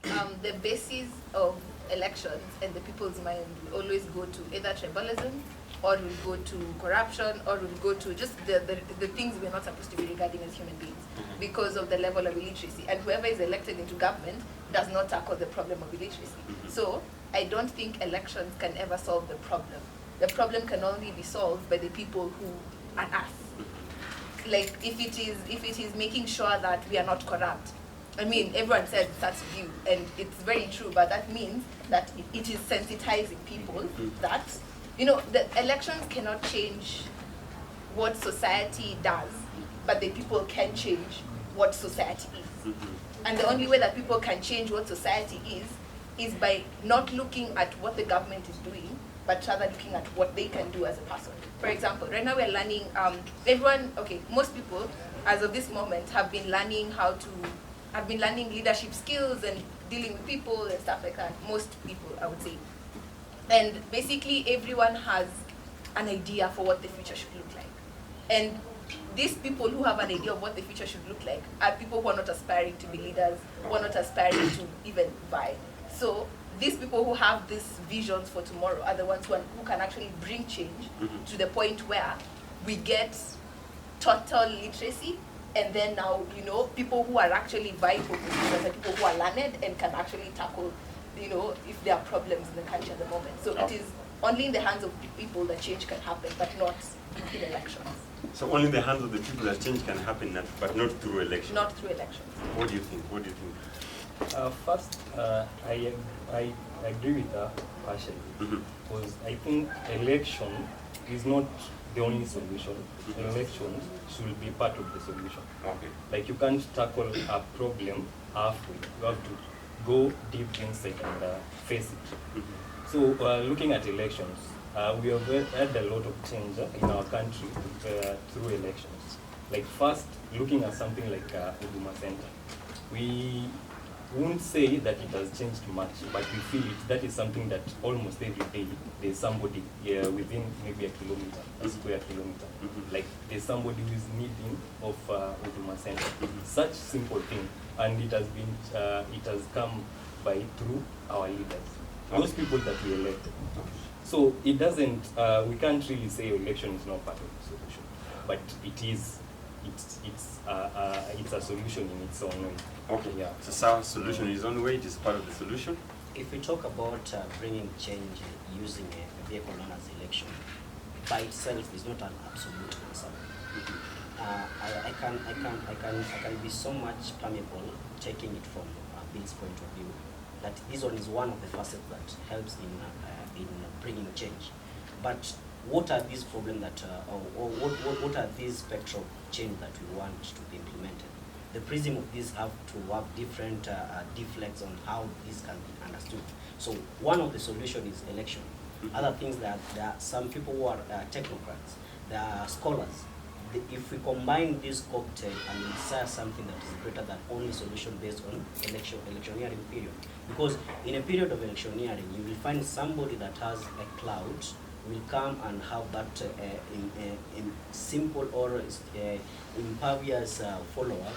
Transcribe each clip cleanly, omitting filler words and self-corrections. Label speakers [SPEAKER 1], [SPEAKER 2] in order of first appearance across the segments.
[SPEAKER 1] the basis of elections and the people's mind will always go to either tribalism, or will go to corruption, or will go to just the things we're not supposed to be regarding as human beings because of the level of illiteracy. And whoever is elected into government does not tackle the problem of illiteracy. So I don't think elections can ever solve the problem. The problem can only be solved by the people who are us. Like if it is making sure that we are not corrupt. I mean, everyone says that's view, and it's very true, but that means that it is sensitizing people that, the elections cannot change what society does, but the people can change what society is. And the only way that people can change what society is by not looking at what the government is doing, but rather looking at what they can do as a person. For example, right now we're learning, most people, as of this moment, have been learning leadership skills and dealing with people and stuff like that. Most people, I would say. And basically everyone has an idea for what the future should look like. And these people who have an idea of what the future should look like are people who are not aspiring to be leaders, who are not aspiring to even vie. So these people who have these visions for tomorrow are the ones who can actually bring change to the point where we get total literacy, and then now, people who are actually vying for positions are people who are learned and can actually tackle, if there are problems in the country at the moment. So it is only in the hands of people that change can happen, but not in elections.
[SPEAKER 2] So only in the hands of the people that change can happen, but not through elections? Not through elections. What do you think?
[SPEAKER 3] First, I agree with her partially, because I think election is not the only solution. Elections should be part of the solution.
[SPEAKER 2] Okay.
[SPEAKER 3] Like you can't tackle a problem halfway. You have to go deep inside and face it. So looking at elections, we have had a lot of change in our country through elections. Like first, looking at something like Huduma Center, we won't say that it has changed much, but we feel it. That is something that almost every day there's somebody within maybe a square kilometer. Like there's somebody who is needing of Huduma Center. Such simple thing, and it has come by through our leaders, those people that we elected. So it doesn't. We can't really say election is not part of the solution, but it is. It's a solution in its own way.
[SPEAKER 2] Okay, yeah. So our solution in its own way, it is part of the solution.
[SPEAKER 4] If we talk about bringing change using a vehicle known as election, by itself is not an absolute answer. I can be so much permeable, taking it from Bill's point of view, that this one is one of the facets that helps in bringing change. But what are these problems that, or what are these spectrum of change that we want to be implemented? The prism of these have to have different deflects on how this can be understood. So one of the solutions is election. Other things that there are some people who are technocrats, there are scholars. If we combine this cocktail and insert something that is greater than only solution based on electioneering period, because in a period of electioneering, you will find somebody that has a clout will come and have that in simple or impervious follower.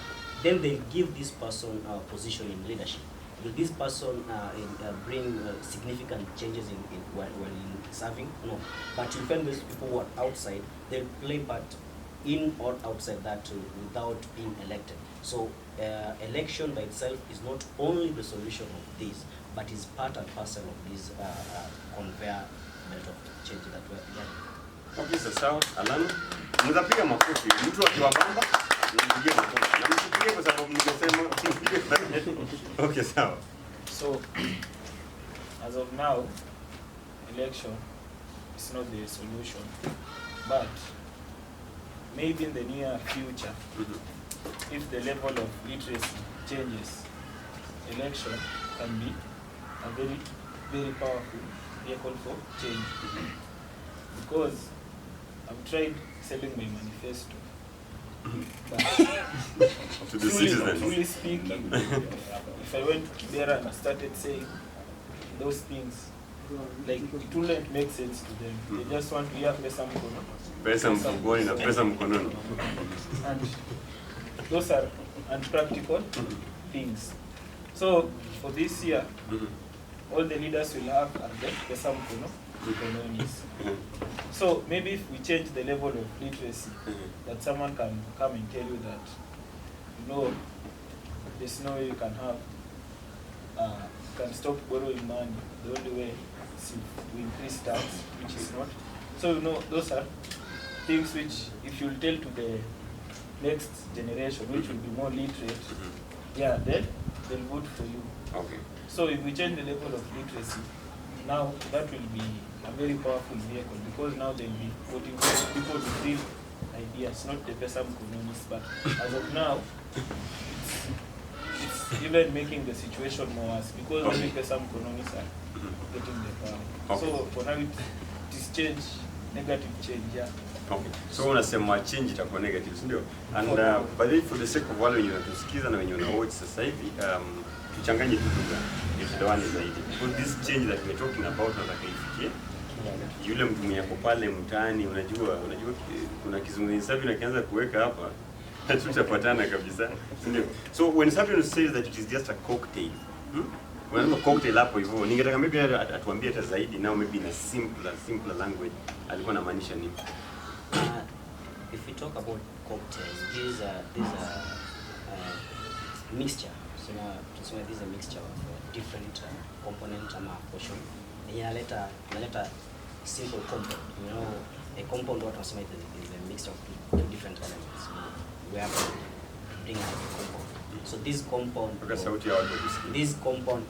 [SPEAKER 4] Then they give this person a position in leadership. Will this person bring significant changes while in serving? No. But you find those people who are outside, they'll play part in or outside that without being elected. So election by itself is not only the solution of this, but is part and parcel of this conveyor belt of change that we're getting.
[SPEAKER 2] Okay, so sawa, Alana, mnapiga makofi. Mtu akiwabamba, mnapiga makofi. Na msipigie kwa sababu mngesema. Okay, sawa.
[SPEAKER 5] So, as of now, election is not the solution, but maybe in the near future, if the level of literacy changes, election can be a very, very powerful vehicle for change. Because I've tried selling my manifesto, but
[SPEAKER 2] to the citizens.
[SPEAKER 5] Truly speaking, if I went there and started saying those things, like it wouldn't make sense to them. They just want to hear pesa mkono.
[SPEAKER 2] Pesa mfukoni na pesa mkononi.
[SPEAKER 5] And those are unpractical things. So for this year, all the leaders will have are the pesa mkono economies. So maybe if we change the level of literacy, that someone can come and tell you that, you know, there's no way you can have, can stop borrowing money. The only way is to increase tax, which is not. So you know, those are things which, if you tell to the next generation, which will be more literate, yeah, then they'll vote for you.
[SPEAKER 2] Okay.
[SPEAKER 5] So if we change the level of literacy, now that will be a very powerful vehicle, because now they'll be voting for people with real ideas, not the pesa mkononis. But as of now, it's even making the situation more worse, because only pesa mkononis are getting the power.
[SPEAKER 2] Okay.
[SPEAKER 5] So for now it is change, negative change, yeah.
[SPEAKER 2] Okay. So unasema change itakuwa negative, ndio? And by the way, for the sake of wale wenye wanatusikiza na wenye watch sasa hivi, tuchanganye tu lugha tuelewane zaidi. Because this change that we're talking about nataka ifikie yule mtu mwenye ako pale mtaani, unajua kuna kizungumzo safi na kianza kuweka hapa tutapatana kabisa, ndio? So when Sabian says that it is just a cocktail, when cocktail hapo hivyo, ningetaka maybe atuambie hata zaidi now, maybe in a simpler language alikuwa anamaanisha nini?
[SPEAKER 4] If we talk about cocktail, this is a mixture. So this is a mixture of different components and portion. Inaleta simple compound. You know, a compound what was made is a mixture of two different elements. We have to bring out a compound. So this compound,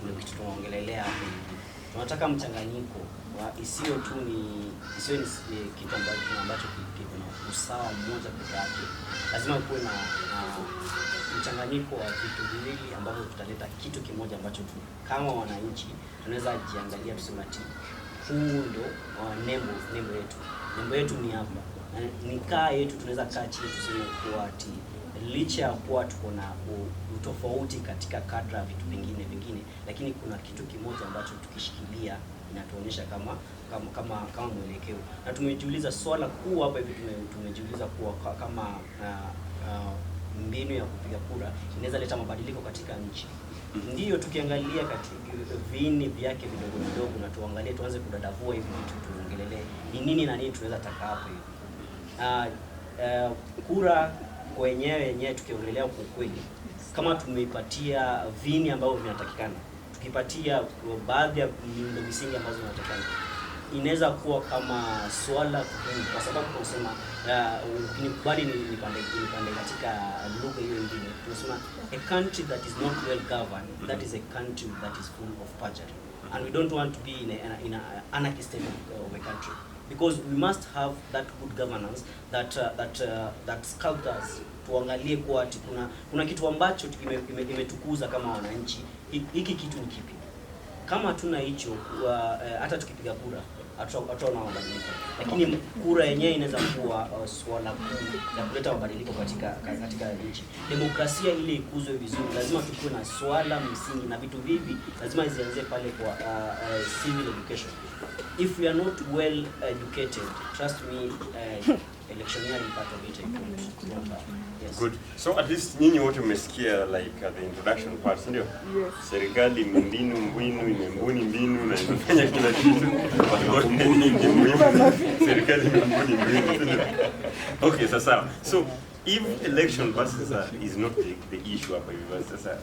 [SPEAKER 4] ni kitu tunaongelelea hapo. Tunataka mchanganyiko wa isiyo ni kitu ambacho kiko na usawa mmoja pekee yake. Lazima kuwe na mchanganyiko wa vitu viwili ambavyo tutaleta kitu kimoja ambacho kama wananchi tunaweza jiangalia tuseme ati huu ndo nembo yetu. Nembo yetu ni hapa. Ni kaa yetu, tunaweza kaa chini tuseme kuwa ati licha ya kuwa tuko na utofauti katika kadra vitu vingine, lakini kuna kitu kimoja ambacho tukishikilia inatuonyesha kama mwelekeo. Na tumejiuliza swala kuu hapa hivi, tumejiuliza kuwa kama mbinu ya kupiga kura inaweza leta mabadiliko katika nchi. Ndiyo, tukiangalia katika viini vyake vidogo na tuanze kudadavua hivi vitu, tuongelele ni nini na nini tunaweza taka hapo hivi. Kura yenyewe tukiongelea kwa kweli, kama tumeipatia vini ambavyo vinatakikana, tukipatia baadhi ya miundo misingi ambazo zinatakikana, inaweza kuwa kama swala muhimu, kwa sababu tunasema ukinikubali nipande katika lugha hiyo nyingine, tunasema a country that is not well governed, that is a country that is full of perjury, and we don't want to be in an anarchy state of a country, because we must have that good governance that sculptures tuangalie kwa ati kuna kitu ambacho imetukuza kama wananchi. Hiki kitu ni kipi? Kama hatuna hicho, hata tukipiga kura hataona mabadiliko. Lakini kura yenyewe inaweza kuwa swala kuu la kuleta mabadiliko katika nchi. Demokrasia ile ikuzwe vizuri, lazima tukuwe na swala msingi, na vitu vivi lazima zianze pale kwa civil education. If we are not well educated, trust me, electioneering part of it. Yes.
[SPEAKER 2] Good. So at least nyinyi wote mmesikia like the introduction part, ndio? Yes. Serikali mbinu mbinu na inafanya kila kitu. Serikali mbinu. Okay, so if election versus is not the issue hapa hivi, sasa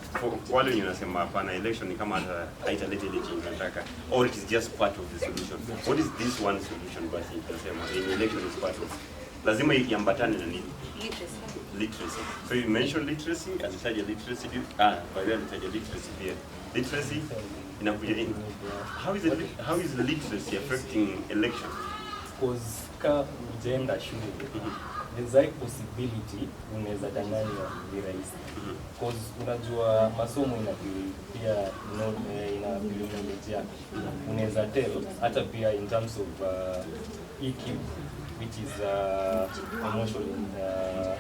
[SPEAKER 2] wale wenye wanasema hapana, election ni kama haitaleta ile change nataka, or it is just part of the solution. What is this one solution basi tunasema in election is part of? Lazima iambatane na nini? Literacy. So you mentioned literacy, alitaja literacy. By the way, alitaja literacy here. Literacy inakuja nini? How is literacy affecting election?
[SPEAKER 3] Because ka ujenda shule, there's a possibility unaweza danganya virahisi. Because unajua masomo pia knowledge yako. Unaweza tell hata pia in terms of EQ, which is emotional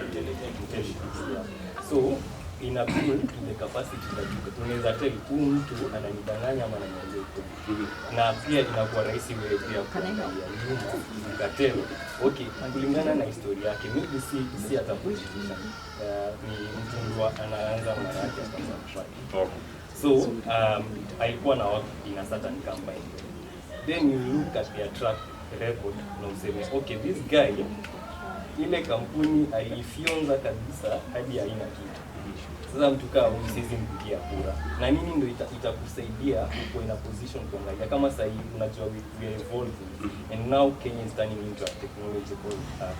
[SPEAKER 3] intelligence. Yeah. So ina build to the capacity that tunaweza tell huyu mtu ananidanganya ama ananiambia ukweli. Na pia inakuwa rahisi wewe pia kuangalia nyuma ukatell okay, kulingana na historia yake maybe si hata politician, ni mtu ndio anaanza mara yake kwanza kufanya. So alikuwa na work in a certain campaign, then you look at their track record na useme okay, this guy ile kampuni alifyonza kabisa hadi haina kitu. Sasa mtu kama huyu siwezi mpigia kura. Na nini ndio itakusaidia uko in a position kuangalia kama sasa hivi unajua we are evolving and now Kenya is turning into a technological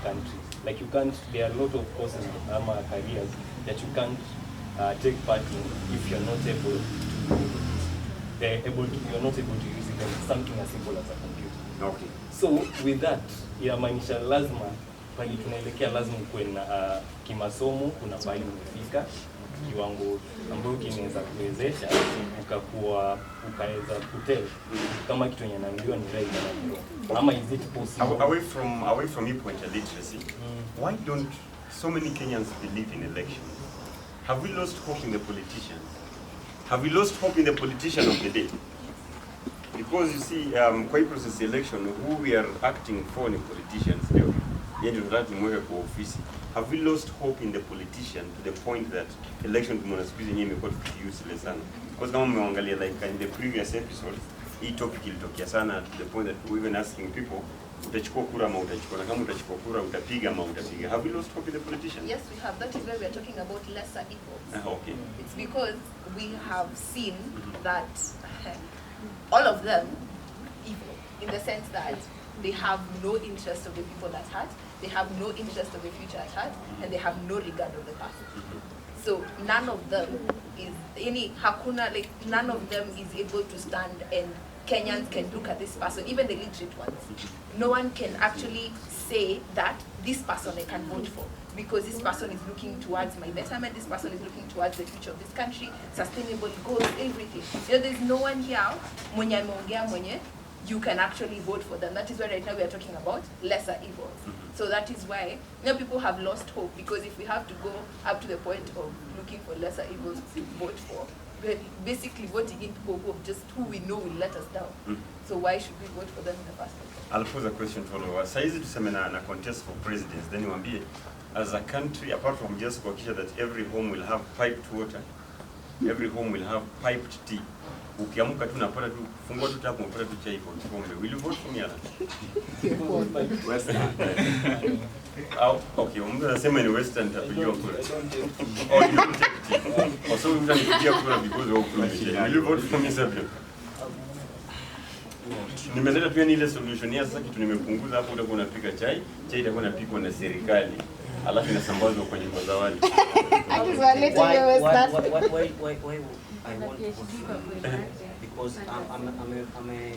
[SPEAKER 3] country. Like you can't, there are a lot of courses ama careers that you can't take part in if you're not able to use even something as simple as a computer.
[SPEAKER 2] Okay.
[SPEAKER 3] So with that, inamaanisha lazima pali tunaelekea lazima kuwe na kimasomo, kuna pali umefika kiwango ambayo kinaweza kuwezesha ukaweza kutel kama kitu yenye naambiwa ni right na wrong, ama is it possible.
[SPEAKER 2] Away from your point of literacy, why don't so many Kenyans believe in elections? Have we lost hope in the politicians? Have we lost hope in the politician of the day? Because you see, kwa hii process election, who we are acting for ni politicians leo. Yeye ndio tunataka tumweke kwa ofisi. Have we lost hope in the politician to the point that election tumeona siku hizi yenyewe imekuwa useless sana? Because kama mmeangalia like in the previous episodes, hii topic ilitokea sana to the point that we even asking people, utachukua kura ama utachukua, na kama utachukua kura utapiga ama utapiga. Have we lost hope in the politician?
[SPEAKER 1] Yes, we have. That is why we are talking about lesser evils.
[SPEAKER 2] Okay.
[SPEAKER 1] It's because we have seen that all of them evil, in the sense that they have no interest of the people at heart, they have no interest of the future at heart, and they have no regard of the past. So none of them is none of them is able to stand, and Kenyans can look at this person, even the literate ones. No one can actually say that this person I can vote for, because this person is looking towards my betterment, this person is looking towards the future of this country, sustainable goals, everything. You know, there's no one here, mwenye you can actually vote for them. That is why right now we are talking about lesser evils. So that is why people have lost hope, because if we have to go up to the point of looking for lesser evils to vote for, we're basically voting in people who we know will let us down. So why should we vote for them in the first place?
[SPEAKER 2] I'll pose a question to all of us. Saizi tuseme na contest for presidents, then niwaambie, as a country, apart from just kuhakikisha that every home will have piped water, every home will have piped tea. Ukiamka tu unapata tu fungua tu tap unapata tu chai kwa kikombe. Will you vote for me ala? Western. Okay, mtu anasema ni Western tapigiwa kura. Oh, you don't take tea. Also mtu anipigia kura because of kura. Will you vote for me Sabio? Nimeleta pia ni ile solution ya sasa kitu nimepunguza hapo, utakuwa unapika chai itakuwa inapikwa na serikali. Alafu inasambazwa kwenye mazawadi.
[SPEAKER 4] Why I want to because I'm a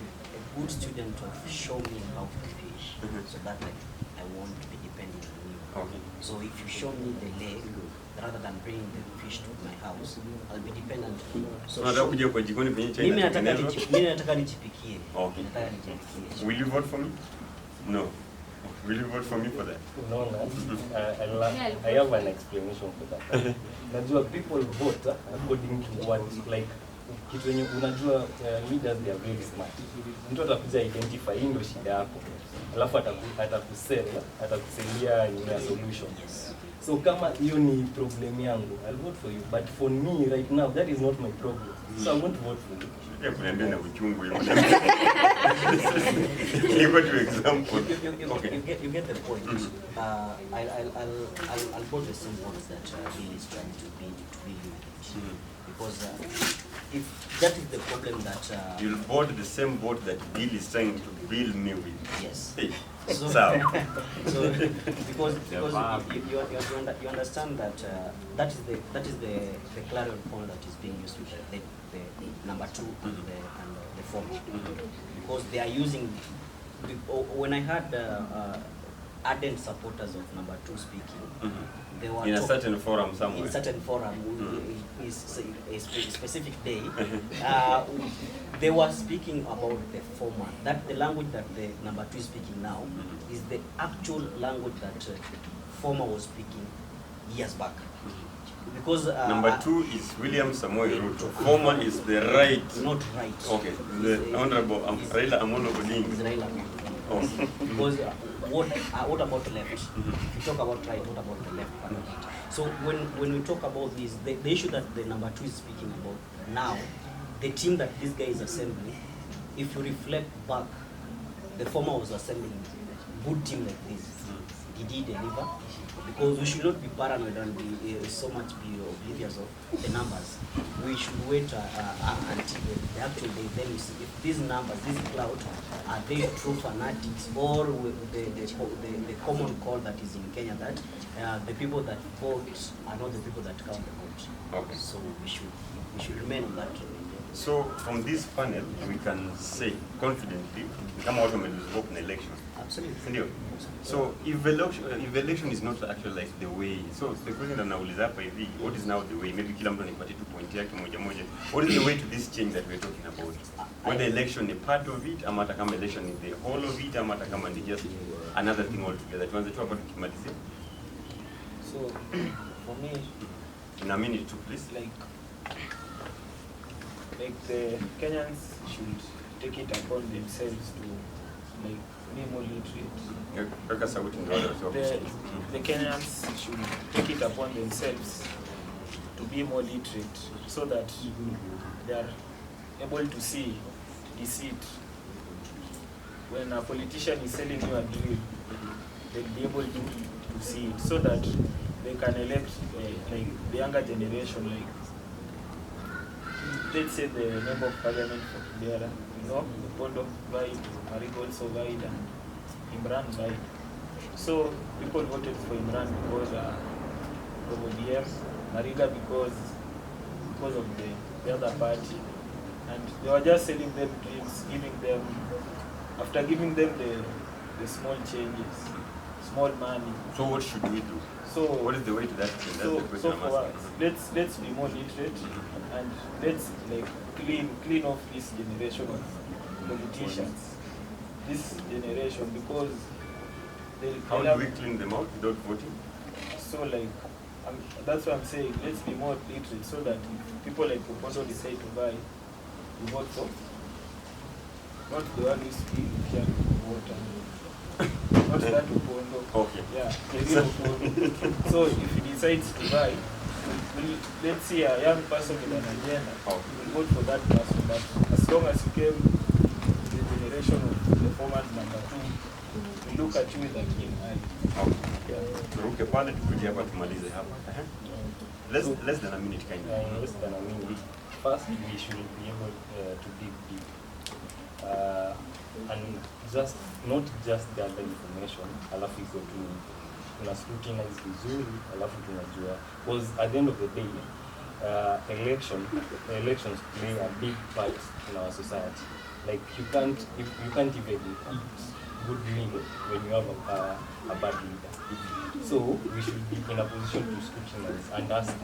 [SPEAKER 4] good student of show me how to fish, so that like I won't be depending on you.
[SPEAKER 2] Okay.
[SPEAKER 4] So if you show me the lake, rather than bringing the fish to my house, I'll be dependent on you. So
[SPEAKER 2] unataka kuja kwa jikoni penye chai.
[SPEAKER 4] Mimi nataka nijipikie.
[SPEAKER 2] Okay.
[SPEAKER 4] Nataka nijipikie.
[SPEAKER 2] Will you vote for me? No. Will you vote for me for that?
[SPEAKER 3] No. I have an explanation for that. Najua people vote according to what, like, kitu yenye unajua leaders they are very smart. Mtu atakuja identify hii ndio shida yako. Alafu atakuselia ni solution. So kama hiyo ni problem yangu, I'll vote for you. But for me right now, that is not my problem. So I won't vote for you.
[SPEAKER 2] Ya kuniambia na uchungu hiyo. Give you example.
[SPEAKER 4] You get the point. I'll vote the same vote that Bill is trying to be because if that is the problem that
[SPEAKER 2] you'll vote the same vote that Bill is trying to bill me with.
[SPEAKER 4] Yes.
[SPEAKER 2] Hey.
[SPEAKER 4] So because you understand that that is the clarion point that is being used with the number 2 and the form, because they are using. When I had ardent supporters of number 2 speaking, they were
[SPEAKER 2] in a certain forum somewhere.
[SPEAKER 4] In a certain forum, is a specific day. They were speaking about the former. That the language that the number 2 is speaking now is the actual language that former was speaking years back. because
[SPEAKER 2] Number 2 is William Samoei Ruto. Former is the right.
[SPEAKER 4] not right.
[SPEAKER 2] Okay, the Honorable Raila Amolo
[SPEAKER 4] Is
[SPEAKER 2] Odinga.
[SPEAKER 4] Raila
[SPEAKER 2] Oh.
[SPEAKER 4] because what about the left? If you talk about right, what about the left part of it? So when we talk about this, the issue that the number 2 is speaking about now, the team that this guy is assembling, if you reflect back, the former was assembling good team like this. Did he deliver? Because we should not be paranoid and be so much be oblivious of the numbers. We should wait until the actual day. Then we see if these numbers, this cloud, are they true fanatics or the common call that is in Kenya that the people that vote are not the people that count the vote.
[SPEAKER 2] Okay.
[SPEAKER 4] So we should remain on that.
[SPEAKER 2] So from this panel, we can say confidently, kama watu wamevote in election.
[SPEAKER 4] Absolutely.
[SPEAKER 2] Ndio. So if election is not actually like the way, so the question that nauliza hapa hivi, what is now the way? Maybe kila mtu anipatie tu point yake moja moja. What is the way to this change that we're talking about? Whether election is part of it, ama hata kama election is the whole of it, ama hata kama ni just another thing altogether. Tuanze tu hapa tukimalizia.
[SPEAKER 5] So for me,
[SPEAKER 2] In a minute too, please.
[SPEAKER 5] Like the Kenyans should take it upon themselves to like be more literate.
[SPEAKER 2] Weka sauti ndio wale wasio
[SPEAKER 5] The Kenyans should take it upon themselves to be more literate so that they are able to see deceit. When a politician is selling you a dream, they'll be able to see it so that they can elect like the younger generation. Like let's say the member of parliament for Kibera, Pondo Vaid, Marigo also Vaid, and Imran Vaid. So people voted for Imran because of ODM, Mariga because of the other party, and they were just selling them dreams, after giving them the small changes, small money.
[SPEAKER 2] So what should we do?
[SPEAKER 5] So
[SPEAKER 2] What is the way to that change? That's the question I'm
[SPEAKER 5] for
[SPEAKER 2] asking.
[SPEAKER 5] us, let's be more literate and let's like clean off this generation of politicians. This generation because
[SPEAKER 2] How do we clean them out without voting?
[SPEAKER 5] so like that's what I'm saying. Let's be more literate so that if people like Opondo decide to buy, you vote for not the one who speak can vote and not that Opondo.
[SPEAKER 2] Okay.
[SPEAKER 5] Yeah, the real Opondo. So if he decides to buy, let's see a young person with an agenda, you will vote for that person. But as long as you came the generation of the former number 2, we look at you with a keen eye.
[SPEAKER 2] Okay. Turuke pale tukuje hapa tumalize hapa. Less than a minute kind of.
[SPEAKER 3] Less than a minute. First, we should be able to dig deep. And not just gather information, alafu iko tuna scrutinize vizuri, alafu tunajua. Because at the end of the day, elections play a big part in our society. Like you can't even eat good meal when you have a bad leader. So we should be in a position to scrutinize and ask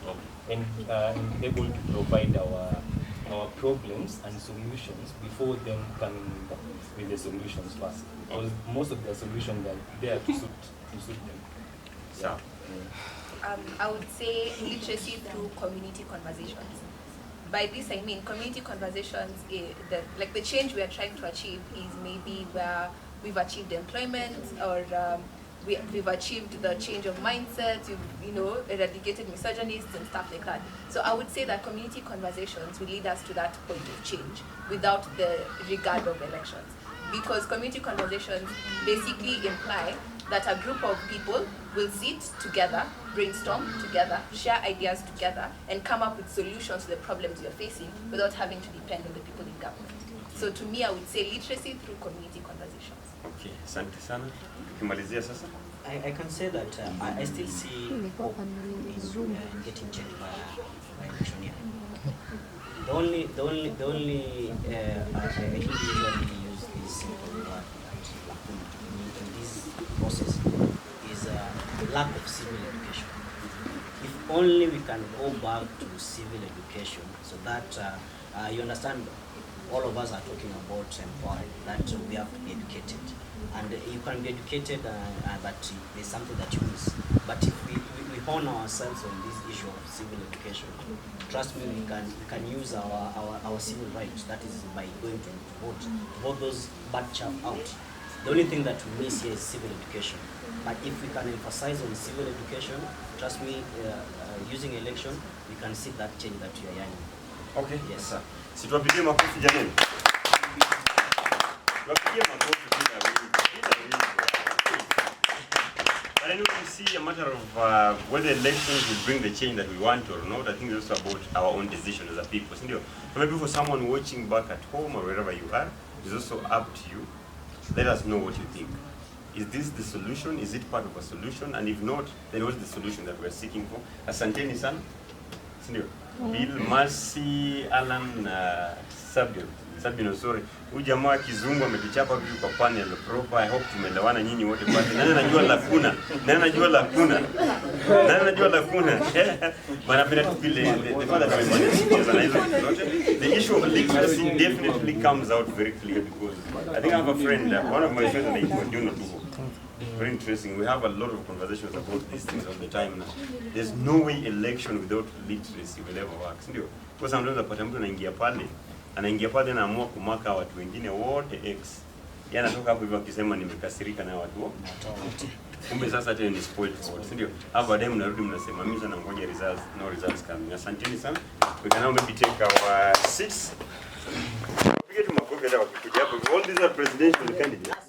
[SPEAKER 3] more, and able to provide our problems and solutions before them coming with the solutions first. Because most of the solutions are there to suit them.
[SPEAKER 2] So,
[SPEAKER 1] I would say literacy through community conversations. By this I mean community conversations, the change we are trying to achieve is maybe where we've achieved employment or we've achieved the change of mindsets, eradicated misogynists and stuff like that. So I would say that community conversations will lead us to that point of change without the regard of elections. Because community conversations basically imply that a group of people will sit together, brainstorm together, share ideas together, and come up with solutions to the problems we are facing without having to depend on the people in government. So to me, I would say literacy through community conversations.
[SPEAKER 2] okay, asante sana. Tukimalizia sasa.
[SPEAKER 4] I can say that I still see hope is getting changed by electioneering. The only I usually use this simple word in this process is lack of civil education. If only we can go back to civil education, so that you understand, all of us are talking about empowering, that we have to be educated. And you can be educated, but there's something that you miss. But if we hone ourselves on this issue of civil education, trust me, we can use our civil rights, that is by going to vote those bad chaff out. The only thing that we miss here is civil education. But if we can emphasize on civil education, trust me, using election, we can see that change that you are yearning.
[SPEAKER 2] Okay.
[SPEAKER 4] Yes, sir.
[SPEAKER 2] Situapigie makofi jamani. Tuwapigie makofi kila wiki. But anyway, we see a matter of whether elections will bring the change that we want or not. I think it's also about our own decision as a people. So maybe for someone watching back at home or wherever you are, it's also up to you. Let us know what you think. Is this the solution? Is it part of a solution? And if not, then what's the solution that we're seeking for? Asanteni sana. Sindio? Bill, Mercy, Alan, Sabino, sorry. Huyu jamaa kizungu ametuchapa vipi kwa panel proper. I hope tumeelewana nyinyi wote pale. Nani anajua lakuna? Nani anajua lakuna? Nani anajua lakuna? Manapenda tu vile the father of the issue of literacy definitely comes out very clear because I think I have a friend, one of my friends anaitwa Juno Tuko. Very interesting. We have a lot of conversations about these things all the time now. There's no way election without literacy will ever work. Ndio. Kwa sababu unaweza pata mtu anaingia pale na amua kumaka watu wengine wote X. Yeye anatoka hapo hivyo akisema nimekasirika na watu wote. Kumbe sasa tena ni spoiled sport. Ndio. Hapo baadaye mnarudi mnasema mimi sana ngoja results, no results coming. Asanteni sana. We can now maybe take our seats. Pige tu makofi hata wakikuja hapo. All these are presidential candidates.